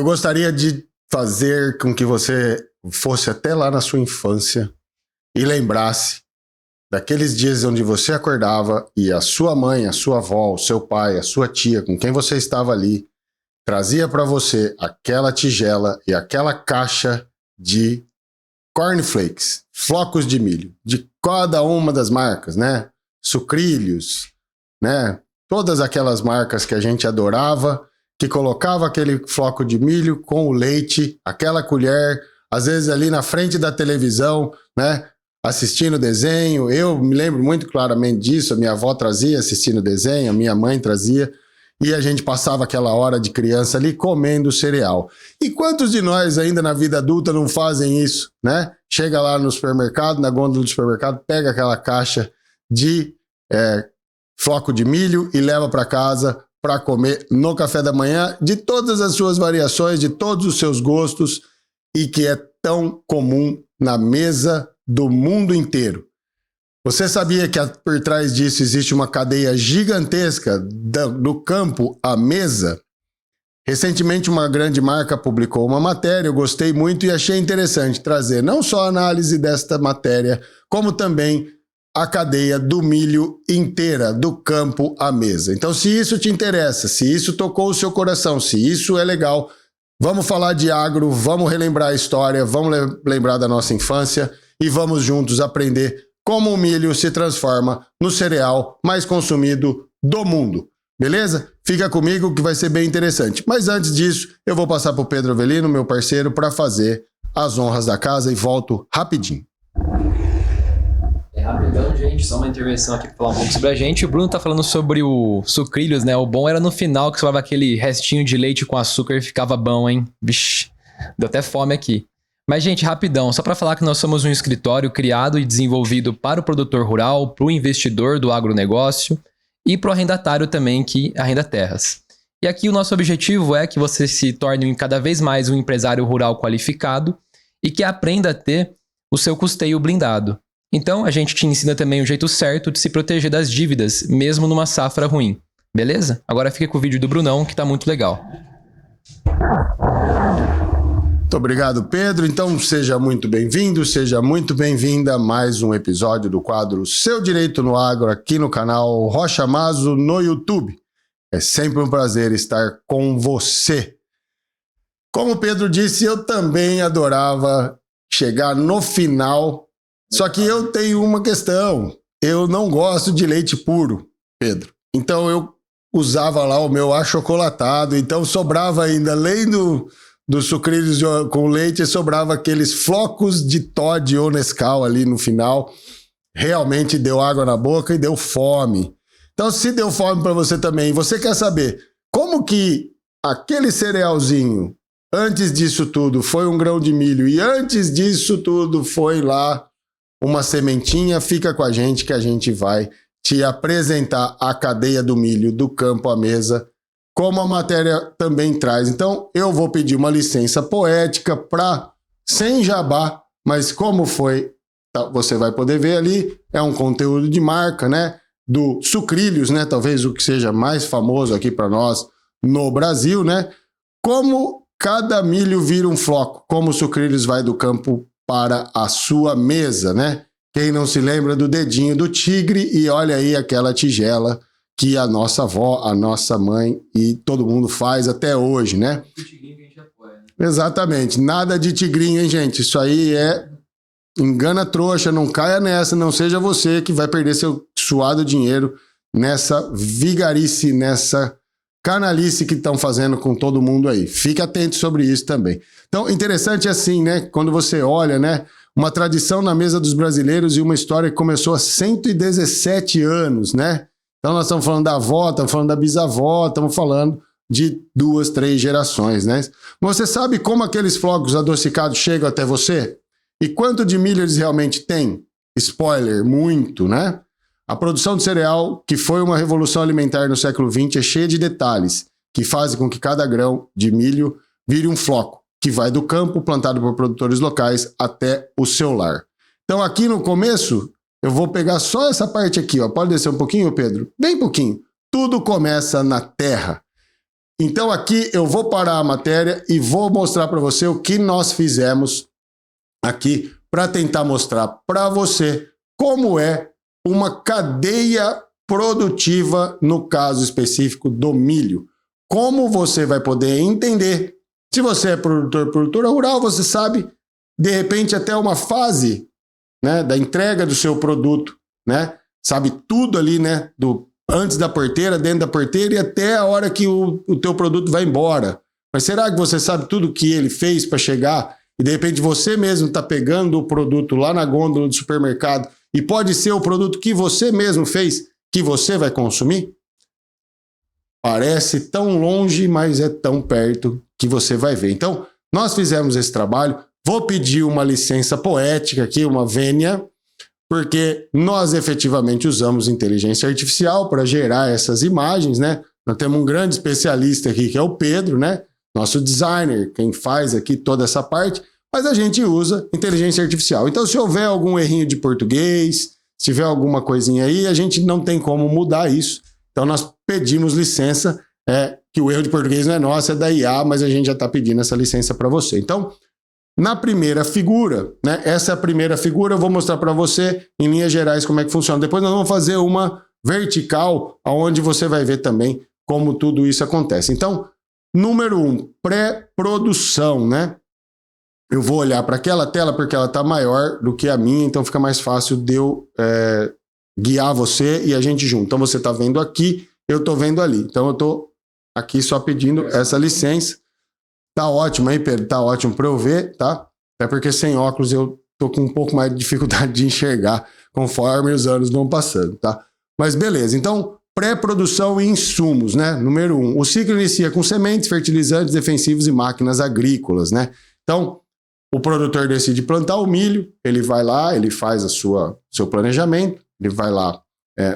Eu gostaria de fazer com que você fosse até lá na sua infância e lembrasse daqueles dias onde você acordava e a sua mãe, a sua avó, o seu pai, a sua tia, com quem você estava ali, trazia para você aquela tigela e aquela caixa de cornflakes, flocos de milho, de cada uma das marcas, né? Sucrilhos, né? Todas aquelas marcas que a gente adorava, que colocava aquele floco de milho com o leite, aquela colher, às vezes ali na frente da televisão, né? Assistindo desenho. Eu me lembro muito claramente disso, a minha avó trazia assistindo desenho, a minha mãe trazia, e a gente passava aquela hora de criança ali comendo cereal. E quantos de nós ainda na vida adulta não fazem isso, né? Chega lá no supermercado, na gôndola do supermercado, pega aquela caixa de floco de milho e leva para casa para comer no café da manhã, de todas as suas variações, de todos os seus gostos, e que é tão comum na mesa do mundo inteiro. Você sabia que por trás disso existe uma cadeia gigantesca do campo à mesa? Recentemente uma grande marca publicou uma matéria, eu gostei muito e achei interessante trazer não só a análise desta matéria, como também a cadeia do milho inteira, do campo à mesa. Então, se isso te interessa, se isso tocou o seu coração, se isso é legal, vamos falar de agro, vamos relembrar a história, vamos lembrar da nossa infância e vamos juntos aprender como o milho se transforma no cereal mais consumido do mundo. Beleza? Fica comigo que vai ser bem interessante. Mas antes disso, eu vou passar para o Pedro Avelino, meu parceiro, para fazer as honras da casa e volto rapidinho. Rapidão, gente, só uma intervenção aqui para falar um pouco sobre a gente. O Bruno tá falando sobre o sucrilhos, né? O bom era no final que sobrava aquele restinho de leite com açúcar e ficava bom, hein? Vixe, deu até fome aqui. Mas, gente, rapidão, só para falar que nós somos um escritório criado e desenvolvido para o produtor rural, para o investidor do agronegócio e para o arrendatário também que arrenda terras. E aqui o nosso objetivo é que você se torne cada vez mais um empresário rural qualificado e que aprenda a ter o seu custeio blindado. Então, a gente te ensina também o jeito certo de se proteger das dívidas, mesmo numa safra ruim. Beleza? Agora fica com o vídeo do Brunão, que tá muito legal. Muito obrigado, Pedro. Então, seja muito bem-vindo, seja muito bem-vinda a mais um episódio do quadro Seu Direito no Agro, aqui no canal Rocha Mazo no YouTube. É sempre um prazer estar com você. Como o Pedro disse, eu também adorava chegar no final. Só que eu tenho uma questão, eu não gosto de leite puro, Pedro. Então eu usava lá o meu achocolatado, então sobrava ainda, além dos sucrilhos com leite, sobrava aqueles flocos de Toddy ou Nescau ali no final. Realmente deu água na boca e deu fome. Então se deu fome para você também, você quer saber como que aquele cerealzinho, antes disso tudo, foi um grão de milho e antes disso tudo foi lá uma sementinha, fica com a gente que a gente vai te apresentar a cadeia do milho do campo à mesa, como a matéria também traz. Então, eu vou pedir uma licença poética para, sem jabá, mas como foi, você vai poder ver ali, é um conteúdo de marca, né? Do Sucrilhos, né? Talvez o que seja mais famoso aqui para nós no Brasil, né? Como cada milho vira um floco, como o Sucrilhos vai do campo para a sua mesa, né? Quem não se lembra do dedinho do tigre e olha aí aquela tigela que a nossa avó, a nossa mãe e todo mundo faz até hoje, né? O tigrinho que a gente apoia, né? Exatamente, nada de tigrinho, hein, gente? Isso aí é engana trouxa, não caia nessa, não seja você que vai perder seu suado dinheiro nessa vigarice, nessa canalice que estão fazendo com todo mundo aí. Fique atento sobre isso também. Então, interessante assim, né? Quando você olha, né? Uma tradição na mesa dos brasileiros e uma história que começou há 117 anos, né? Então, nós estamos falando da avó, estamos falando da bisavó, estamos falando de 2, 3 gerações, né? Mas você sabe como aqueles flocos adocicados chegam até você? E quanto de milho eles realmente têm? Spoiler, muito, né? A produção de cereal, que foi uma revolução alimentar no século XX, é cheia de detalhes que fazem com que cada grão de milho vire um floco, que vai do campo plantado por produtores locais até o seu lar. Então aqui no começo, eu vou pegar só essa parte aqui, ó. Pode descer um pouquinho, Pedro? Bem pouquinho. Tudo começa na terra. Então aqui eu vou parar a matéria e vou mostrar para você o que nós fizemos aqui para tentar mostrar para você como é uma cadeia produtiva no caso específico do milho. Como você vai poder entender. Se você é produtora rural, você sabe, de repente, até uma fase, né, da entrega do seu produto, né? Sabe tudo ali, né? Antes da porteira, dentro da porteira e até a hora que o teu produto vai embora. Mas será que você sabe tudo o que ele fez para chegar? E de repente você mesmo está pegando o produto lá na gôndola do supermercado e pode ser o produto que você mesmo fez, que você vai consumir? Parece tão longe, mas é tão perto que você vai ver. Então, nós fizemos esse trabalho. Vou pedir uma licença poética aqui, uma vênia, porque nós efetivamente usamos inteligência artificial para gerar essas imagens, né? Nós temos um grande especialista aqui, que é o Pedro, né? Nosso designer, quem faz aqui toda essa parte, mas a gente usa inteligência artificial. Então, se houver algum errinho de português, se tiver alguma coisinha aí, a gente não tem como mudar isso. Então, nós pedimos licença, que o erro de português não é nosso, é da IA, mas a gente já está pedindo essa licença para você. Então, na primeira figura, né? Essa é a primeira figura, eu vou mostrar para você, em linhas gerais, como é que funciona. Depois nós vamos fazer uma vertical, onde você vai ver também como tudo isso acontece. Então, número 1, pré-produção, né? Eu vou olhar para aquela tela porque ela está maior do que a minha, então fica mais fácil de eu guiar você e a gente junto. Então você está vendo aqui, eu estou vendo ali. Então eu estou aqui só pedindo essa licença. Tá ótimo aí, Pedro, tá ótimo para eu ver, tá? Até porque sem óculos eu tô com um pouco mais de dificuldade de enxergar conforme os anos vão passando, tá? Mas beleza, então pré-produção e insumos, né? Número 1, o ciclo inicia com sementes, fertilizantes, defensivos e máquinas agrícolas, né? Então, o produtor decide plantar o milho, ele vai lá, ele faz seu planejamento, ele vai lá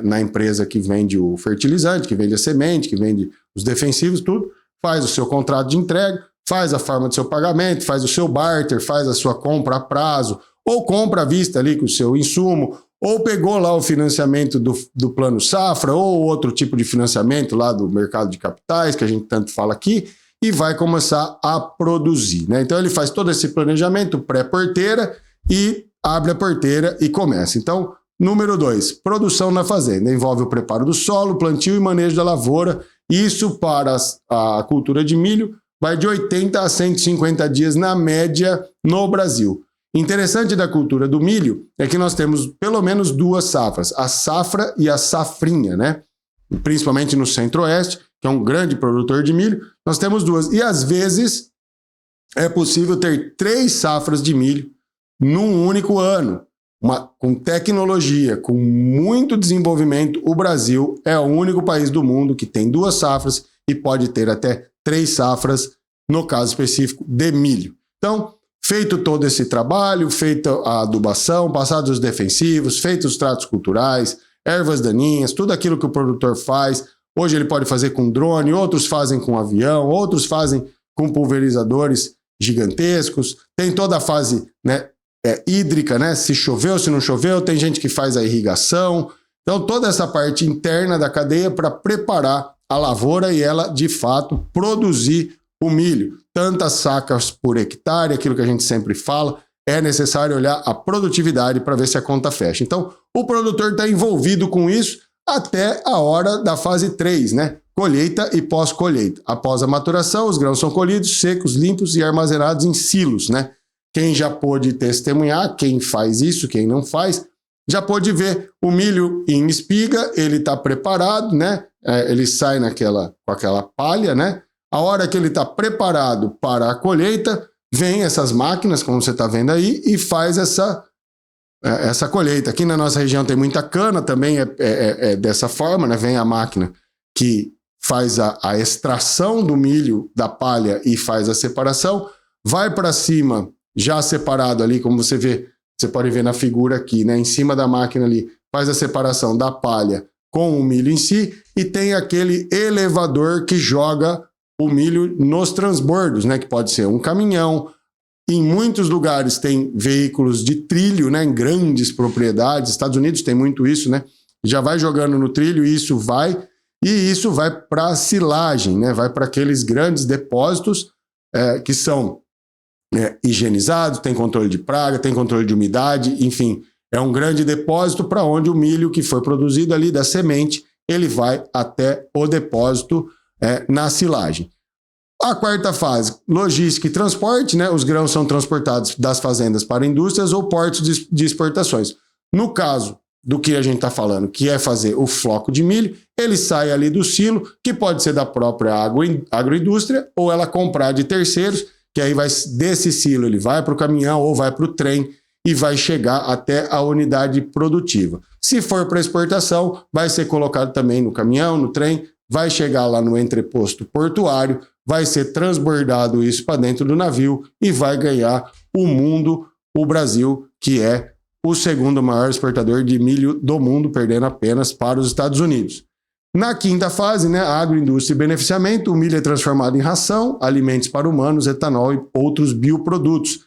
na empresa que vende o fertilizante, que vende a semente, que vende os defensivos, tudo, faz o seu contrato de entrega, faz a forma do seu pagamento, faz o seu barter, faz a sua compra a prazo, ou compra à vista ali com o seu insumo, ou pegou lá o financiamento do Plano Safra, ou outro tipo de financiamento lá do mercado de capitais, que a gente tanto fala aqui, e vai começar a produzir, né? Então ele faz todo esse planejamento pré-porteira e abre a porteira e começa. Então, número 2, produção na fazenda. Envolve o preparo do solo, plantio e manejo da lavoura. Isso para a cultura de milho vai de 80 a 150 dias na média no Brasil. Interessante da cultura do milho é que nós temos pelo menos 2 safras, a safra e a safrinha, né? Principalmente no Centro-Oeste, que é um grande produtor de milho, nós temos 2. E às vezes é possível ter 3 safras de milho num único ano. Com tecnologia, com muito desenvolvimento, o Brasil é o único país do mundo que tem 2 safras e pode ter até 3 safras, no caso específico, de milho. Então, feito todo esse trabalho, feita a adubação, passados os defensivos, feitos os tratos culturais, ervas daninhas, tudo aquilo que o produtor faz. Hoje ele pode fazer com drone, outros fazem com avião, outros fazem com pulverizadores gigantescos. Tem toda a fase, né, hídrica, né? Se choveu, se não choveu, tem gente que faz a irrigação. Então, toda essa parte interna da cadeia para preparar a lavoura e ela, de fato, produzir o milho. Tantas sacas por hectare, aquilo que a gente sempre fala, é necessário olhar a produtividade para ver se a conta fecha. Então, o produtor está envolvido com isso até a hora da fase 3, né? Colheita e pós-colheita. Após a maturação, os grãos são colhidos, secos, limpos e armazenados em silos, né? Quem já pôde testemunhar, quem faz isso, quem não faz, já pôde ver o milho em espiga, ele está preparado, né? Ele sai com aquela palha, né? A hora que ele está preparado para a colheita, vem essas máquinas, como você está vendo aí, e faz essa colheita. Aqui na nossa região tem muita cana, também é dessa forma, né? Vem a máquina que faz a extração do milho da palha e faz a separação, vai para cima, já separado ali, como você vê, você pode ver na figura aqui, né? Em cima da máquina ali, faz a separação da palha com o milho em si, e tem aquele elevador que joga o milho nos transbordos, né? Que pode ser um caminhão. Em muitos lugares tem veículos de trilho, né? Em grandes propriedades. Estados Unidos tem muito isso, né? Já vai jogando no trilho e isso vai. E isso vai para a silagem, né? Vai para aqueles grandes depósitos que são higienizados, tem controle de praga, tem controle de umidade, enfim, é um grande depósito para onde o milho que foi produzido ali da semente, ele vai até o depósito na silagem. A quarta fase, logística e transporte, né? Os grãos são transportados das fazendas para indústrias ou portos de exportações. No caso do que a gente está falando, que é fazer o floco de milho, ele sai ali do silo, que pode ser da própria agroindústria, ou ela comprar de terceiros, que aí vai desse silo, ele vai para o caminhão ou vai para o trem e vai chegar até a unidade produtiva. Se for para exportação, vai ser colocado também no caminhão, no trem, vai chegar lá no entreposto portuário, vai ser transbordado isso para dentro do navio e vai ganhar o mundo, o Brasil, que é o segundo maior exportador de milho do mundo, perdendo apenas para os Estados Unidos. Na quinta fase, né, agroindústria e beneficiamento, o milho é transformado em ração, alimentos para humanos, etanol e outros bioprodutos.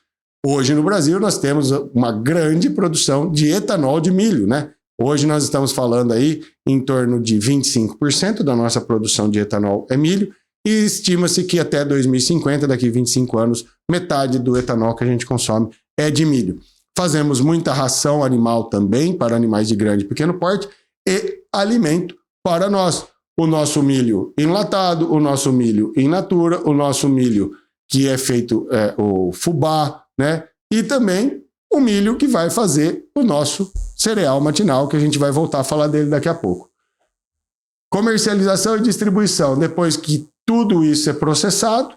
Hoje no Brasil nós temos uma grande produção de etanol de milho, né? Hoje nós estamos falando aí em torno de 25% da nossa produção de etanol é milho e estima-se que até 2050, daqui a 25 anos, metade do etanol que a gente consome é de milho. Fazemos muita ração animal também para animais de grande e pequeno porte e alimento para nós. O nosso milho enlatado, o nosso milho in natura, o nosso milho que é feito o fubá, né? E também o milho que vai fazer o nosso cereal matinal, que a gente vai voltar a falar dele daqui a pouco. Comercialização e distribuição. Depois que tudo isso é processado,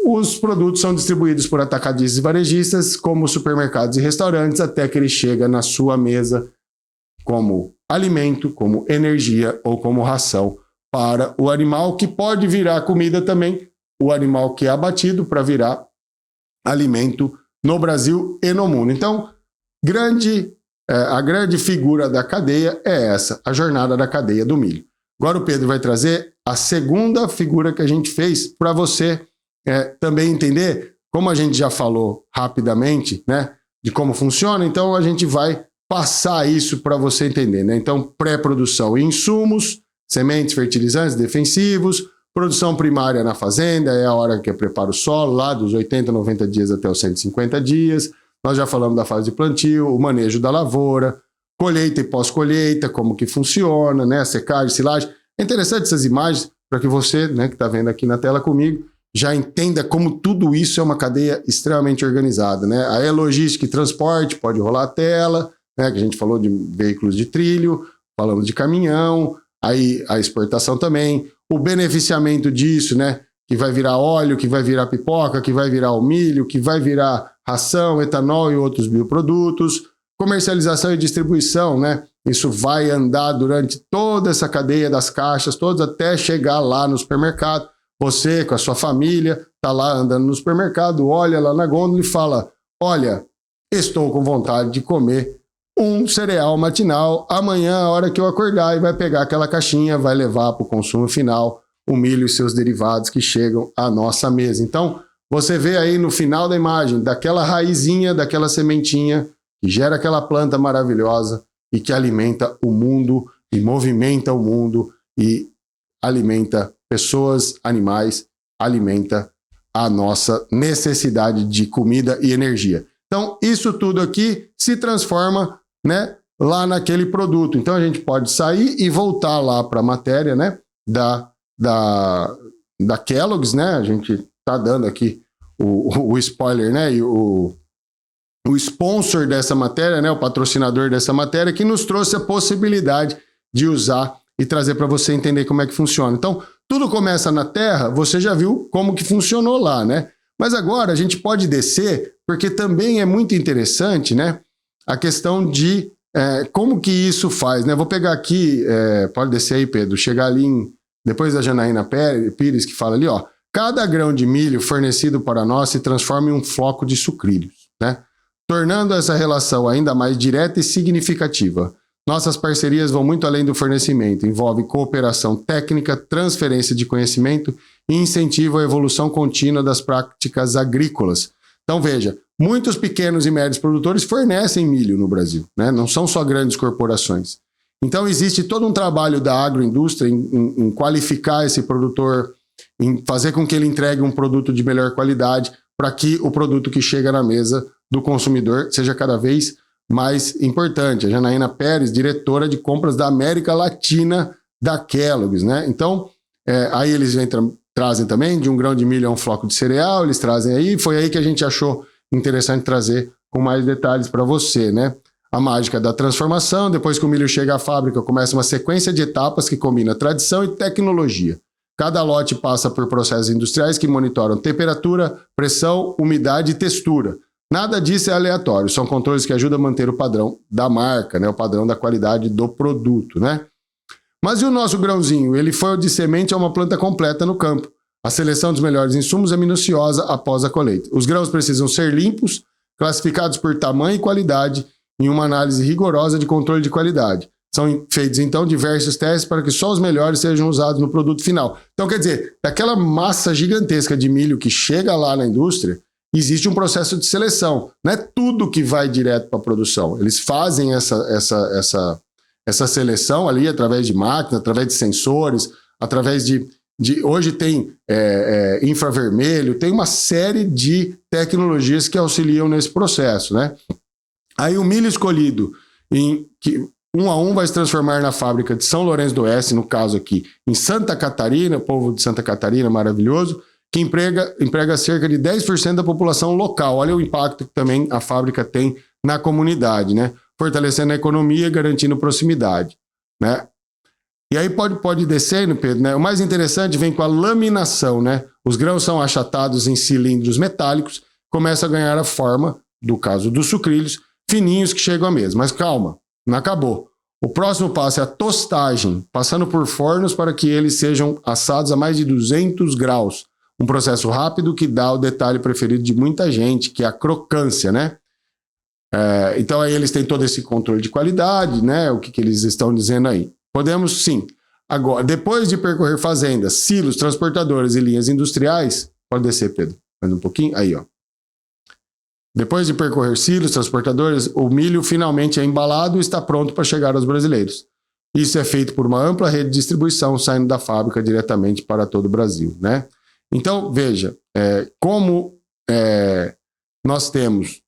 os produtos são distribuídos por atacadistas e varejistas, como supermercados e restaurantes, até que ele chega na sua mesa como alimento, como energia ou como ração para o animal, que pode virar comida também, o animal que é abatido para virar alimento no Brasil e no mundo. Então, a grande figura da cadeia é essa, a jornada da cadeia do milho. Agora o Pedro vai trazer a segunda figura que a gente fez para você também entender, como a gente já falou rapidamente, né, de como funciona, então a gente vai passar isso para você entender, né? Então, pré-produção e insumos, sementes, fertilizantes, defensivos, produção primária na fazenda, é a hora que prepara o solo, lá dos 80, 90 dias até os 150 dias. Nós já falamos da fase de plantio, o manejo da lavoura, colheita e pós-colheita, como que funciona, né? Secagem, silagem. É interessante essas imagens para que você, né, que está vendo aqui na tela comigo, já entenda como tudo isso é uma cadeia extremamente organizada, né? Aí a logística e transporte, pode rolar a tela, né, que a gente falou de veículos de trilho, falamos de caminhão, aí a exportação também, o beneficiamento disso, né, que vai virar óleo, que vai virar pipoca, que vai virar o milho, que vai virar ração, etanol e outros bioprodutos, comercialização e distribuição, né, isso vai andar durante toda essa cadeia das caixas, todas até chegar lá no supermercado. Você, com a sua família, está lá andando no supermercado, olha lá na gôndola e fala, olha, estou com vontade de comer um cereal matinal, amanhã, a hora que eu acordar, e vai pegar aquela caixinha, vai levar para o consumo final o milho e seus derivados que chegam à nossa mesa. Então, você vê aí no final da imagem, daquela raizinha, daquela sementinha, que gera aquela planta maravilhosa e que alimenta o mundo, e movimenta o mundo, e alimenta pessoas, animais, alimenta a nossa necessidade de comida e energia. Então, isso tudo aqui se transforma, né, lá naquele produto. Então, a gente pode sair e voltar lá para a matéria, né, da Kellogg's, né? A gente está dando aqui o spoiler, né, e o sponsor dessa matéria, né, o patrocinador dessa matéria, que nos trouxe a possibilidade de usar e trazer para você entender como é que funciona. Então, tudo começa na terra, você já viu como que funcionou lá, né? Mas agora a gente pode descer, porque também é muito interessante, né, a questão de como que isso faz, né? Vou pegar aqui, pode descer aí, Pedro, chegar ali depois da Janaína Pires, que fala ali, ó, cada grão de milho fornecido para nós se transforma em um floco de sucrilhos, né? Tornando essa relação ainda mais direta e significativa. Nossas parcerias vão muito além do fornecimento, envolve cooperação técnica, transferência de conhecimento e incentivo à evolução contínua das práticas agrícolas. Então veja, muitos pequenos e médios produtores fornecem milho no Brasil, né? Não são só grandes corporações. Então existe todo um trabalho da agroindústria em qualificar esse produtor, em fazer com que ele entregue um produto de melhor qualidade, para que o produto que chega na mesa do consumidor seja cada vez mais importante. A Janaína Pérez, diretora de compras da América Latina da Kellogg's, né? Então, aí eles trazem também de um grão de milho a um floco de cereal, eles trazem aí, foi aí que a gente achou interessante trazer com mais detalhes para você, né? A mágica da transformação, depois que o milho chega à fábrica, começa uma sequência de etapas que combina tradição e tecnologia. Cada lote passa por processos industriais que monitoram temperatura, pressão, umidade e textura. Nada disso é aleatório, são controles que ajudam a manter o padrão da marca, né? O padrão da qualidade do produto, né? Mas e o nosso grãozinho? Ele foi de semente a uma planta completa no campo. A seleção dos melhores insumos é minuciosa após a colheita. Os grãos precisam ser limpos, classificados por tamanho e qualidade, em uma análise rigorosa de controle de qualidade. São feitos, então, diversos testes para que só os melhores sejam usados no produto final. Então, quer dizer, daquela massa gigantesca de milho que chega lá na indústria, existe um processo de seleção. Não é tudo que vai direto para a produção. Eles fazem essa seleção ali através de máquinas, através de sensores, através de hoje tem infravermelho, tem uma série de tecnologias que auxiliam nesse processo, né? Aí o milho escolhido, que um a um vai se transformar na fábrica de São Lourenço do Oeste, no caso aqui, em Santa Catarina, povo de Santa Catarina maravilhoso, que emprega cerca de 10% da população local. Olha o impacto que também a fábrica tem na comunidade, né? Fortalecendo a economia e garantindo proximidade, né? E aí pode descer, Pedro, né? O mais interessante vem com a laminação, né? Os grãos são achatados em cilindros metálicos, começa a ganhar a forma, do caso dos sucrilhos, fininhos que chegam à mesa. Mas calma, não acabou. O próximo passo é a tostagem, passando por fornos para que eles sejam assados a mais de 200 graus. Um processo rápido que dá o detalhe preferido de muita gente, que é a crocância, né? Então aí eles têm todo esse controle de qualidade, né? O que eles estão dizendo aí. Podemos sim. Agora, depois de percorrer fazendas, silos, transportadores e linhas industriais, pode descer, Pedro, mais um pouquinho, aí ó. Depois de percorrer silos, transportadores, o milho finalmente é embalado e está pronto para chegar aos brasileiros. Isso é feito por uma ampla rede de distribuição saindo da fábrica diretamente para todo o Brasil, né? Então, veja, como nós temos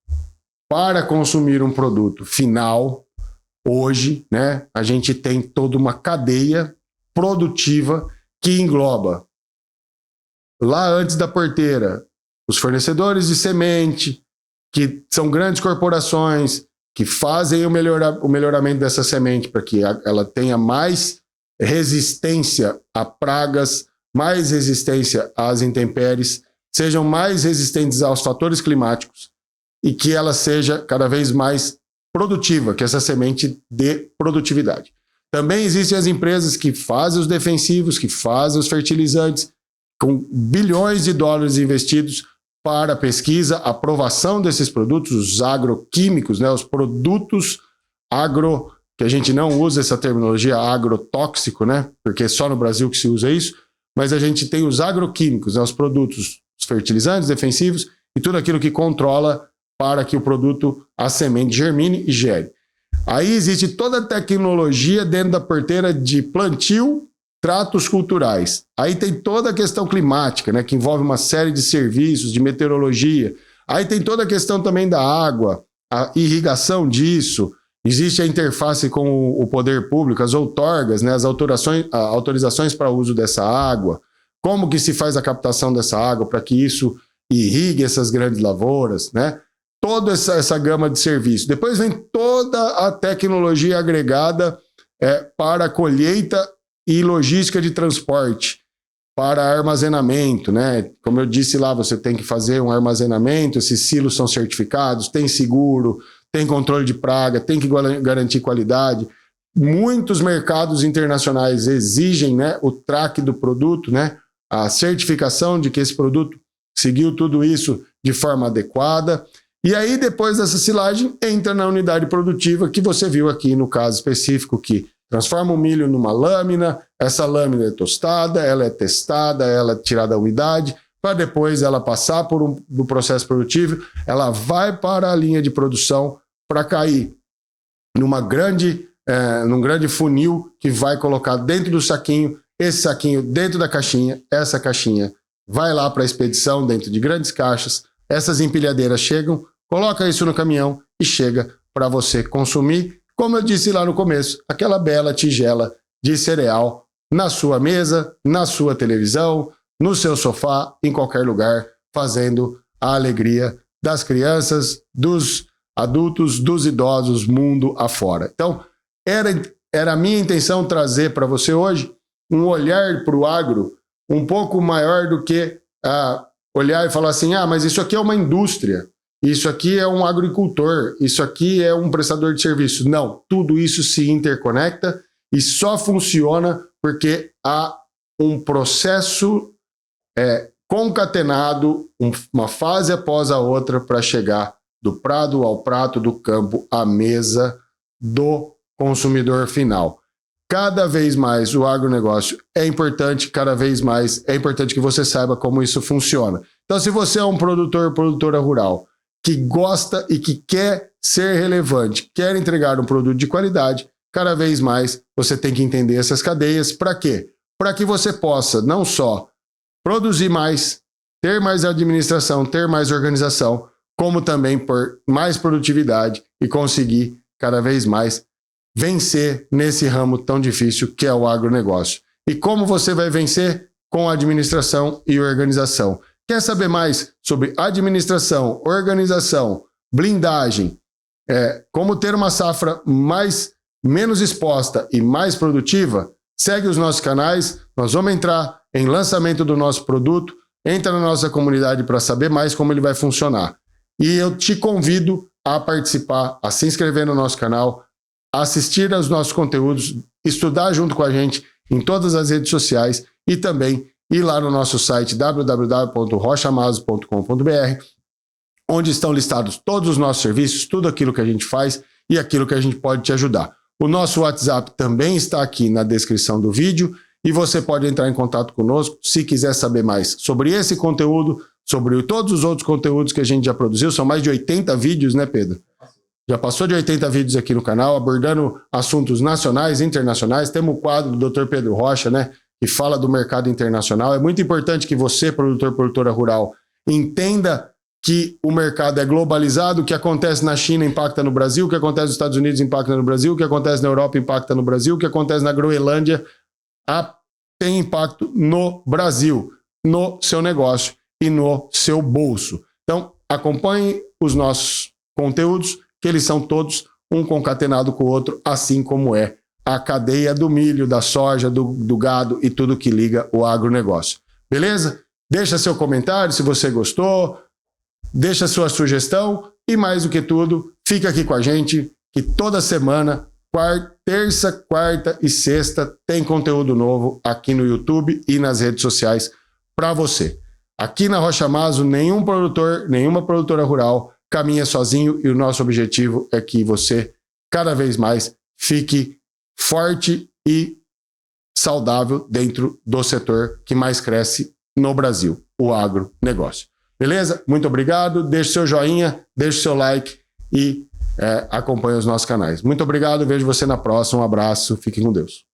para consumir um produto final, hoje, né, a gente tem toda uma cadeia produtiva que engloba, lá antes da porteira, os fornecedores de semente, que são grandes corporações que fazem o melhoramento dessa semente para que ela tenha mais resistência a pragas, mais resistência às intempéries, sejam mais resistentes aos fatores climáticos e que ela seja cada vez mais produtiva, que essa semente dê produtividade. Também existem as empresas que fazem os defensivos, que fazem os fertilizantes, com bilhões de dólares investidos para a pesquisa, aprovação desses produtos, os agroquímicos, né, os produtos que a gente não usa essa terminologia agrotóxico, né, porque é só no Brasil que se usa isso, mas a gente tem os agroquímicos, né, os produtos, os fertilizantes, defensivos e tudo aquilo que controla para que o produto, a semente, germine e gere. Aí existe toda a tecnologia dentro da porteira de plantio, tratos culturais. Aí tem toda a questão climática, né, que envolve uma série de serviços, de meteorologia. Aí tem toda a questão também da água, a irrigação disso. Existe a interface com o poder público, as outorgas, né, as autorizações para o uso dessa água. Como que se faz a captação dessa água para que isso irrigue essas grandes lavouras, né? Toda essa gama de serviços. Depois vem toda a tecnologia agregada para a colheita e logística de transporte, para armazenamento, né? Como eu disse lá, você tem que fazer um armazenamento, esses silos são certificados, tem seguro, tem controle de praga, tem que garantir qualidade. Muitos mercados internacionais exigem, né, o track do produto, né, a certificação de que esse produto seguiu tudo isso de forma adequada. E aí, depois dessa silagem, entra na unidade produtiva que você viu aqui no caso específico, que transforma o milho numa lâmina, essa lâmina é tostada, ela é testada, ela é tirada da umidade, para depois ela passar do processo produtivo, ela vai para a linha de produção para cair numa grande num grande funil que vai colocar dentro do saquinho, esse saquinho dentro da caixinha, essa caixinha vai lá para a expedição dentro de grandes caixas, essas empilhadeiras chegam, coloca isso no caminhão e chega para você consumir, como eu disse lá no começo, aquela bela tigela de cereal na sua mesa, na sua televisão, no seu sofá, em qualquer lugar, fazendo a alegria das crianças, dos adultos, dos idosos, mundo afora. Então, era a minha intenção trazer para você hoje um olhar para o agro um pouco maior do que olhar e falar assim, mas isso aqui é uma indústria, isso aqui é um agricultor, isso aqui é um prestador de serviço. Não, tudo isso se interconecta e só funciona porque há um processo concatenado, uma fase após a outra para chegar do prado ao prato, do campo à mesa do consumidor final. Cada vez mais o agronegócio é importante, cada vez mais é importante que você saiba como isso funciona. Então, se você é um produtor, produtora rural, que gosta e que quer ser relevante, quer entregar um produto de qualidade, cada vez mais você tem que entender essas cadeias. Para quê? Para que você possa não só produzir mais, ter mais administração, ter mais organização, como também por mais produtividade e conseguir cada vez mais vencer nesse ramo tão difícil que é o agronegócio. E como você vai vencer? Com administração e organização. Quer saber mais sobre administração, organização, blindagem, como ter uma safra menos exposta e mais produtiva? Segue os nossos canais, nós vamos entrar em lançamento do nosso produto, entra na nossa comunidade para saber mais como ele vai funcionar. E eu te convido a participar, a se inscrever no nosso canal, assistir aos nossos conteúdos, estudar junto com a gente em todas as redes sociais e também ir lá no nosso site www.rochamazo.com.br, onde estão listados todos os nossos serviços, tudo aquilo que a gente faz e aquilo que a gente pode te ajudar. O nosso WhatsApp também está aqui na descrição do vídeo e você pode entrar em contato conosco se quiser saber mais sobre esse conteúdo, sobre todos os outros conteúdos que a gente já produziu. São mais de 80 vídeos, né, Pedro? Já passou de 80 vídeos aqui no canal, abordando assuntos nacionais e internacionais. Temos o quadro do Dr. Pedro Rocha, né, que fala do mercado internacional. É muito importante que você, produtor, produtora rural, entenda que o mercado é globalizado, o que acontece na China impacta no Brasil, o que acontece nos Estados Unidos impacta no Brasil, o que acontece na Europa impacta no Brasil, o que acontece na Groenlândia tem impacto no Brasil, no seu negócio e no seu bolso. Então, acompanhe os nossos conteúdos, que eles são todos um concatenado com o outro, assim como é a cadeia do milho, da soja, do gado e tudo que liga o agronegócio. Beleza? Deixa seu comentário se você gostou, deixa sua sugestão e, mais do que tudo, fica aqui com a gente, que toda semana, terça, quarta e sexta, tem conteúdo novo aqui no YouTube e nas redes sociais para você. Aqui na Rocha Mazo, nenhum produtor, nenhuma produtora rural caminha sozinho e o nosso objetivo é que você, cada vez mais, fique forte e saudável dentro do setor que mais cresce no Brasil, o agronegócio. Beleza? Muito obrigado. Deixe seu joinha, deixe seu like e acompanhe os nossos canais. Muito obrigado. Vejo você na próxima. Um abraço. Fique com Deus.